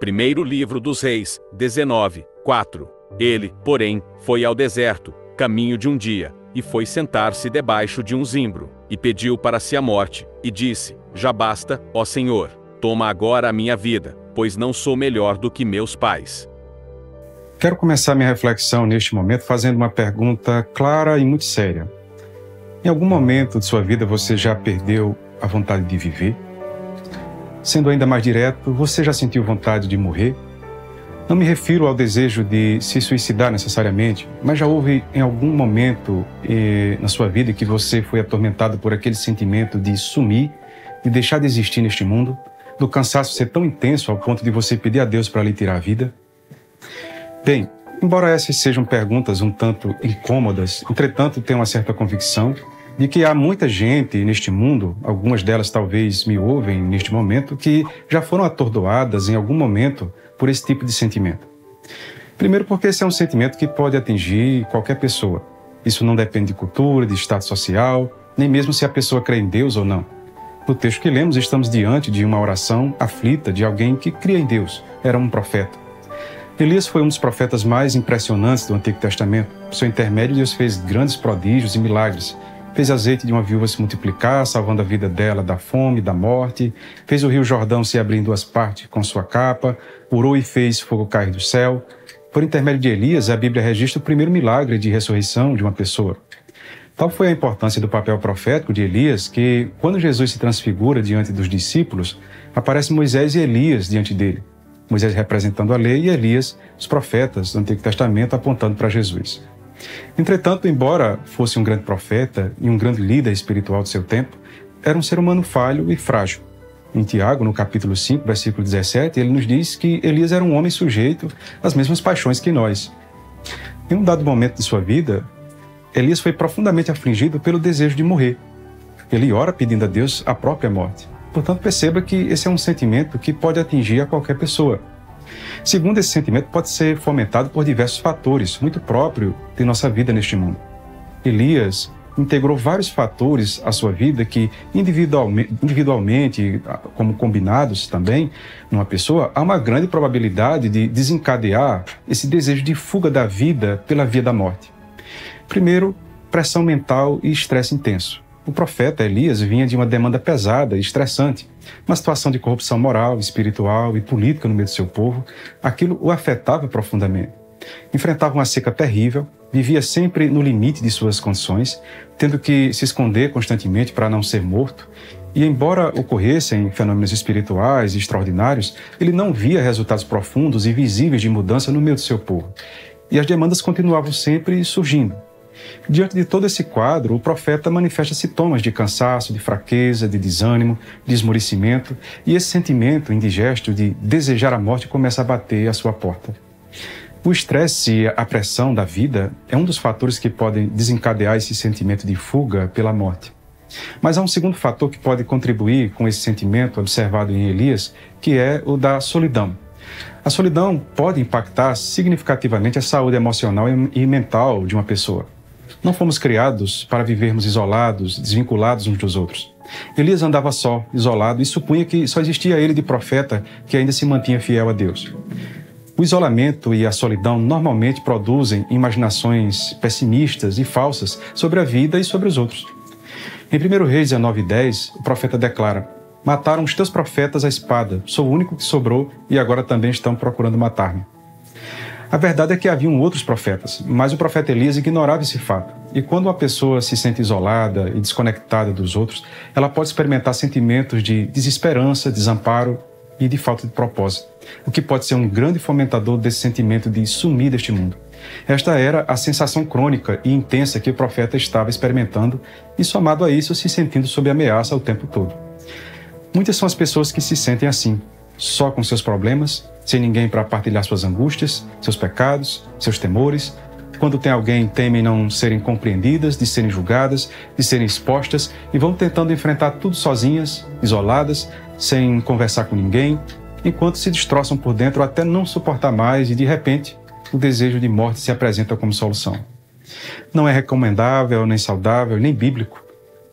Primeiro livro dos Reis, 19, 4. Ele, porém, foi ao deserto, caminho de um dia, e foi sentar-se debaixo de um zimbro, e pediu para si a morte, e disse: Já basta, ó Senhor, toma agora a minha vida, pois não sou melhor do que meus pais. Quero começar minha reflexão neste momento fazendo uma pergunta clara e muito séria. Em algum momento de sua vida você já perdeu a vontade de viver? Sendo ainda mais direto, você já sentiu vontade de morrer? Não me refiro ao desejo de se suicidar necessariamente, mas já houve em algum momento na sua vida que você foi atormentado por aquele sentimento de sumir, de deixar de existir neste mundo, do cansaço ser tão intenso ao ponto de você pedir a Deus para lhe tirar a vida? Bem, embora essas sejam perguntas um tanto incômodas, entretanto tenho uma certa convicção de que há muita gente neste mundo, algumas delas talvez me ouvem neste momento, que já foram atordoadas em algum momento por esse tipo de sentimento. Primeiro porque esse é um sentimento que pode atingir qualquer pessoa. Isso não depende de cultura, de status social, nem mesmo se a pessoa crê em Deus ou não. No texto que lemos, estamos diante de uma oração aflita de alguém que cria em Deus. Era um profeta. Elias foi um dos profetas mais impressionantes do Antigo Testamento. Por seu intermédio, Deus fez grandes prodígios e milagres. Fez azeite de uma viúva se multiplicar, salvando a vida dela da fome, da morte. Fez o rio Jordão se abrir em duas partes com sua capa. Orou e fez fogo cair do céu. Por intermédio de Elias, a Bíblia registra o primeiro milagre de ressurreição de uma pessoa. Tal foi a importância do papel profético de Elias que, quando Jesus se transfigura diante dos discípulos, aparecem Moisés e Elias diante dele. Moisés representando a lei e Elias, os profetas do Antigo Testamento, apontando para Jesus. Entretanto, embora fosse um grande profeta e um grande líder espiritual de seu tempo, era um ser humano falho e frágil. Em Tiago, no capítulo 5, versículo 17, ele nos diz que Elias era um homem sujeito às mesmas paixões que nós. Em um dado momento de sua vida, Elias foi profundamente afligido pelo desejo de morrer. Ele ora pedindo a Deus a própria morte. Portanto, perceba que esse é um sentimento que pode atingir a qualquer pessoa. Segundo, esse sentimento pode ser fomentado por diversos fatores, muito próprio de nossa vida neste mundo. Elias integrou vários fatores à sua vida que, individualmente, como combinados também, numa pessoa, há uma grande probabilidade de desencadear esse desejo de fuga da vida pela via da morte. Primeiro, pressão mental e estresse intenso. O profeta Elias vinha de uma demanda pesada e estressante, uma situação de corrupção moral, espiritual e política no meio do seu povo. Aquilo o afetava profundamente. Enfrentava uma seca terrível, vivia sempre no limite de suas condições, tendo que se esconder constantemente para não ser morto. E embora ocorressem fenômenos espirituais extraordinários, ele não via resultados profundos e visíveis de mudança no meio do seu povo. E as demandas continuavam sempre surgindo. Diante de todo esse quadro, o profeta manifesta sintomas de cansaço, de fraqueza, de desânimo, de esmorecimento, e esse sentimento indigesto de desejar a morte começa a bater à sua porta. O estresse e a pressão da vida é um dos fatores que podem desencadear esse sentimento de fuga pela morte. Mas há um segundo fator que pode contribuir com esse sentimento observado em Elias, que é o da solidão. A solidão pode impactar significativamente a saúde emocional e mental de uma pessoa. Não fomos criados para vivermos isolados, desvinculados uns dos outros. Elias andava só, isolado, e supunha que só existia ele de profeta que ainda se mantinha fiel a Deus. O isolamento e a solidão normalmente produzem imaginações pessimistas e falsas sobre a vida e sobre os outros. Em 1 Reis 19:10, o profeta declara: "Mataram os teus profetas à espada, sou o único que sobrou e agora também estão procurando matar-me." A verdade é que haviam outros profetas, mas o profeta Elias ignorava esse fato. E quando uma pessoa se sente isolada e desconectada dos outros, ela pode experimentar sentimentos de desesperança, desamparo e de falta de propósito, o que pode ser um grande fomentador desse sentimento de sumir deste mundo. Esta era a sensação crônica e intensa que o profeta estava experimentando e, somado a isso, se sentindo sob ameaça o tempo todo. Muitas são as pessoas que se sentem assim, só com seus problemas, sem ninguém para partilhar suas angústias, seus pecados, seus temores. Quando tem alguém, temem não serem compreendidas, de serem julgadas, de serem expostas e vão tentando enfrentar tudo sozinhas, isoladas, sem conversar com ninguém, enquanto se destroçam por dentro até não suportar mais e, de repente, o desejo de morte se apresenta como solução. Não é recomendável, nem saudável, nem bíblico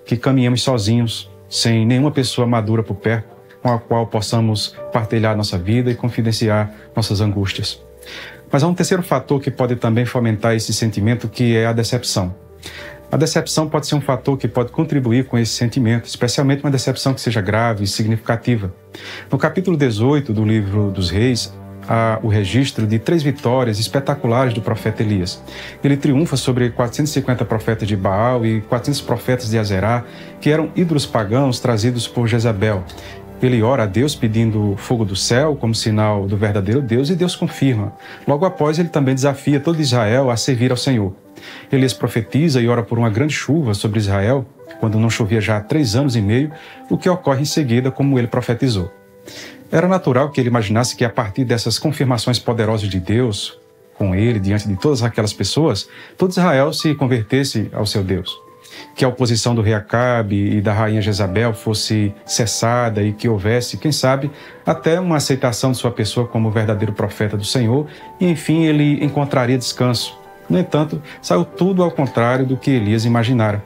que caminhemos sozinhos, sem nenhuma pessoa madura por perto, com a qual possamos partilhar nossa vida e confidenciar nossas angústias. Mas há um terceiro fator que pode também fomentar esse sentimento, que é a decepção. A decepção pode ser um fator que pode contribuir com esse sentimento, especialmente uma decepção que seja grave e significativa. No capítulo 18 do livro dos Reis, há o registro de 3 vitórias espetaculares do profeta Elias. Ele triunfa sobre 450 profetas de Baal e 400 profetas de Azerá, que eram ídolos pagãos trazidos por Jezabel. Ele ora a Deus pedindo fogo do céu como sinal do verdadeiro Deus, e Deus confirma. Logo após, ele também desafia todo Israel a servir ao Senhor. Elias profetiza e ora por uma grande chuva sobre Israel, quando não chovia já há 3 anos e meio, o que ocorre em seguida como ele profetizou. Era natural que ele imaginasse que a partir dessas confirmações poderosas de Deus, com ele, diante de todas aquelas pessoas, todo Israel se convertesse ao seu Deus. Que a oposição do rei Acabe e da rainha Jezabel fosse cessada e que houvesse, quem sabe, até uma aceitação de sua pessoa como verdadeiro profeta do Senhor, e enfim ele encontraria descanso. No entanto, saiu tudo ao contrário do que Elias imaginara.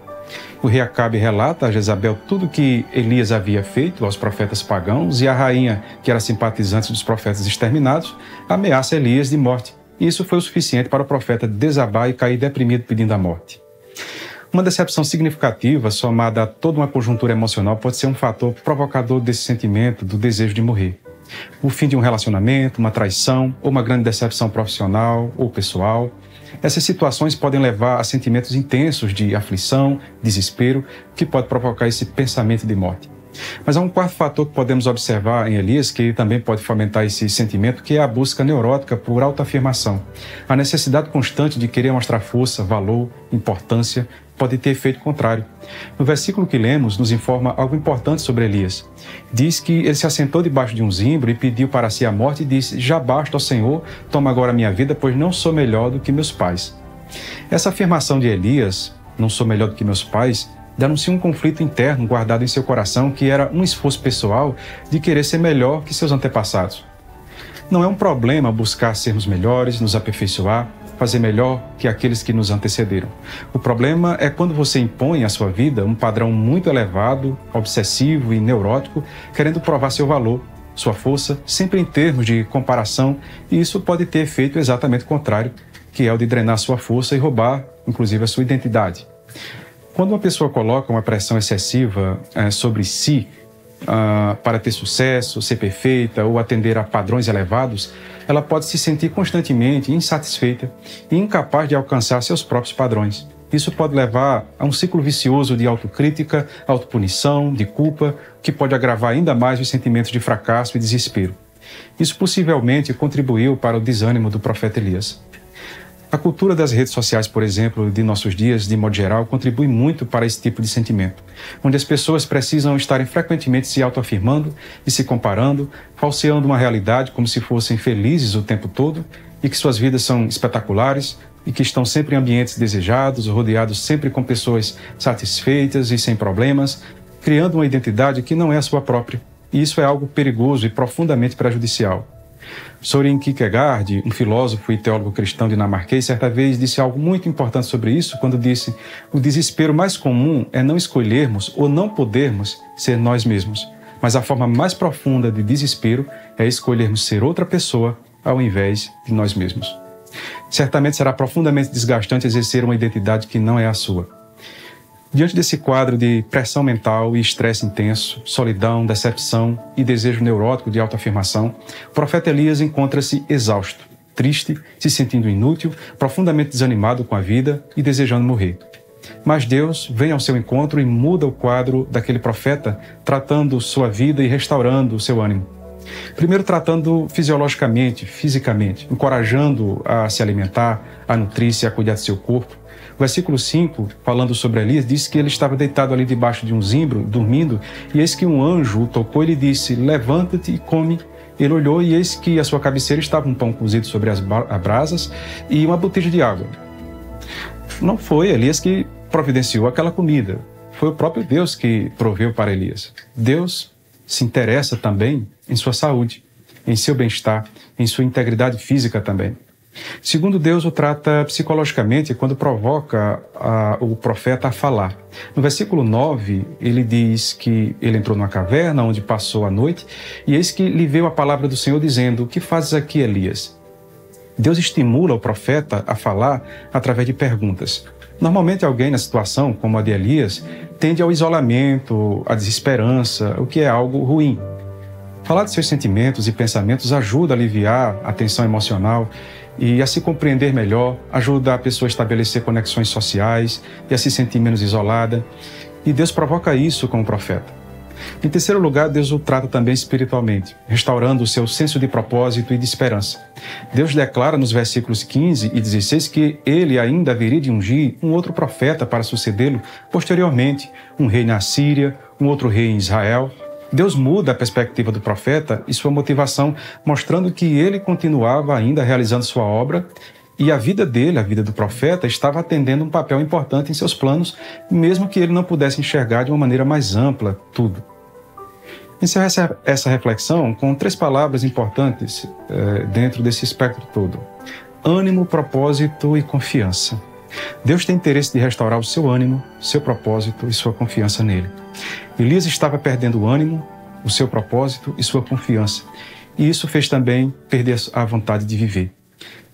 O rei Acabe relata a Jezabel tudo o que Elias havia feito aos profetas pagãos, e a rainha, que era simpatizante dos profetas exterminados, ameaça Elias de morte. E isso foi o suficiente para o profeta desabar e cair deprimido pedindo a morte. Uma decepção significativa, somada a toda uma conjuntura emocional, pode ser um fator provocador desse sentimento, do desejo de morrer. O fim de um relacionamento, uma traição, ou uma grande decepção profissional ou pessoal. Essas situações podem levar a sentimentos intensos de aflição, desespero, que pode provocar esse pensamento de morte. Mas há um quarto fator que podemos observar em Elias, que também pode fomentar esse sentimento, que é a busca neurótica por autoafirmação. A necessidade constante de querer mostrar força, valor, importância, pode ter efeito contrário. No versículo que lemos, nos informa algo importante sobre Elias. Diz que ele se assentou debaixo de um zimbro e pediu para si a morte e disse: já basta, ó Senhor, toma agora a minha vida, pois não sou melhor do que meus pais. Essa afirmação de Elias, não sou melhor do que meus pais, denuncia um conflito interno guardado em seu coração, que era um esforço pessoal de querer ser melhor que seus antepassados. Não é um problema buscar sermos melhores, nos aperfeiçoar, fazer melhor que aqueles que nos antecederam. O problema é quando você impõe à sua vida um padrão muito elevado, obsessivo e neurótico, querendo provar seu valor, sua força, sempre em termos de comparação, e isso pode ter efeito exatamente contrário, que é o de drenar sua força e roubar, inclusive, a sua identidade. Quando uma pessoa coloca uma pressão excessiva sobre si, para ter sucesso, ser perfeita ou atender a padrões elevados, ela pode se sentir constantemente insatisfeita e incapaz de alcançar seus próprios padrões. Isso pode levar a um ciclo vicioso de autocrítica, autopunição, de culpa, que pode agravar ainda mais os sentimentos de fracasso e desespero. Isso possivelmente contribuiu para o desânimo do profeta Elias. A cultura das redes sociais, por exemplo, de nossos dias, de modo geral, contribui muito para esse tipo de sentimento, onde as pessoas precisam estarem frequentemente se autoafirmando e se comparando, falseando uma realidade como se fossem felizes o tempo todo e que suas vidas são espetaculares e que estão sempre em ambientes desejados, rodeados sempre com pessoas satisfeitas e sem problemas, criando uma identidade que não é a sua própria. E isso é algo perigoso e profundamente prejudicial. Soren Kierkegaard, um filósofo e teólogo cristão dinamarquês, certa vez disse algo muito importante sobre isso quando disse: o desespero mais comum é não escolhermos ou não podermos ser nós mesmos, mas a forma mais profunda de desespero é escolhermos ser outra pessoa ao invés de nós mesmos. Certamente será profundamente desgastante exercer uma identidade que não é a sua. Diante desse quadro de pressão mental e estresse intenso, solidão, decepção e desejo neurótico de autoafirmação, o profeta Elias encontra-se exausto, triste, se sentindo inútil, profundamente desanimado com a vida e desejando morrer. Mas Deus vem ao seu encontro e muda o quadro daquele profeta, tratando sua vida e restaurando o seu ânimo. Primeiro tratando fisiologicamente, fisicamente, encorajando-o a se alimentar, a nutrir-se e a cuidar do seu corpo. O versículo 5, falando sobre Elias, diz que ele estava deitado ali debaixo de um zimbro, dormindo, e eis que um anjo o tocou e lhe disse: levanta-te e come. Ele olhou e eis que à sua cabeceira estava um pão cozido sobre as brasas e uma botija de água. Não foi Elias que providenciou aquela comida, foi o próprio Deus que proveu para Elias. Deus se interessa também em sua saúde, em seu bem-estar, em sua integridade física também. Segundo, Deus o trata psicologicamente quando provoca o profeta a falar. No versículo 9, ele diz que ele entrou numa caverna onde passou a noite, e eis que lhe veio a palavra do Senhor dizendo: "O que fazes aqui, Elias?" Deus estimula o profeta a falar através de perguntas. Normalmente alguém na situação, como a de Elias, tende ao isolamento, à desesperança, o que é algo ruim. Falar de seus sentimentos e pensamentos ajuda a aliviar a tensão emocional e a se compreender melhor, ajuda a pessoa a estabelecer conexões sociais e a se sentir menos isolada. E Deus provoca isso com o profeta. Em terceiro lugar, Deus o trata também espiritualmente, restaurando o seu senso de propósito e de esperança. Deus declara nos versículos 15 e 16 que ele ainda haveria de ungir um outro profeta para sucedê-lo posteriormente, um rei na Síria, um outro rei em Israel. Deus muda a perspectiva do profeta e sua motivação, mostrando que ele continuava ainda realizando sua obra e a vida dele, a vida do profeta, estava atendendo um papel importante em seus planos, mesmo que ele não pudesse enxergar de uma maneira mais ampla tudo. Encerro essa reflexão com 3 palavras importantes dentro desse espectro todo: ânimo, propósito e confiança. Deus tem interesse de restaurar o seu ânimo, seu propósito e sua confiança nele. Elias estava perdendo o ânimo, o seu propósito e sua confiança, e isso fez também perder a vontade de viver.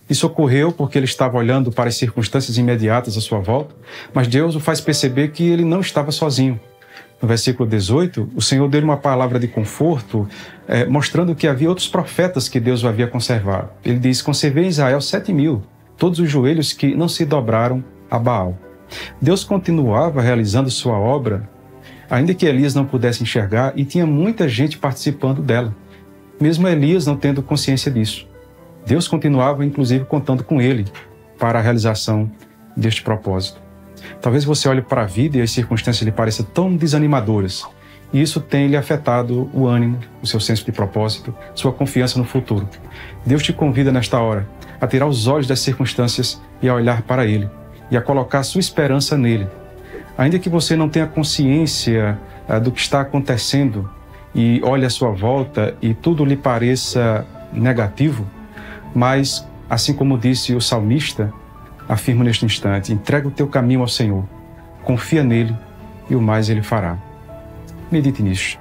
Isso ocorreu porque ele estava olhando para as circunstâncias imediatas à sua volta, mas Deus o faz perceber que ele não estava sozinho. No versículo 18, o Senhor deu-lhe uma palavra de conforto, mostrando que havia outros profetas que Deus o havia conservado. Ele diz: "Conservei em Israel 7.000, todos os joelhos que não se dobraram a Baal." Deus continuava realizando sua obra, ainda que Elias não pudesse enxergar, e tinha muita gente participando dela, mesmo Elias não tendo consciência disso. Deus continuava, inclusive, contando com ele para a realização deste propósito. Talvez você olhe para a vida e as circunstâncias lhe pareçam tão desanimadoras, e isso tem lhe afetado o ânimo, o seu senso de propósito, sua confiança no futuro. Deus te convida nesta hora a tirar os olhos das circunstâncias e a olhar para Ele, e a colocar sua esperança nele. Ainda que você não tenha consciência do que está acontecendo e olhe à sua volta e tudo lhe pareça negativo, mas, assim como disse o salmista, afirmo neste instante: entrega o teu caminho ao Senhor, confia nele e o mais Ele fará. Medite nisso.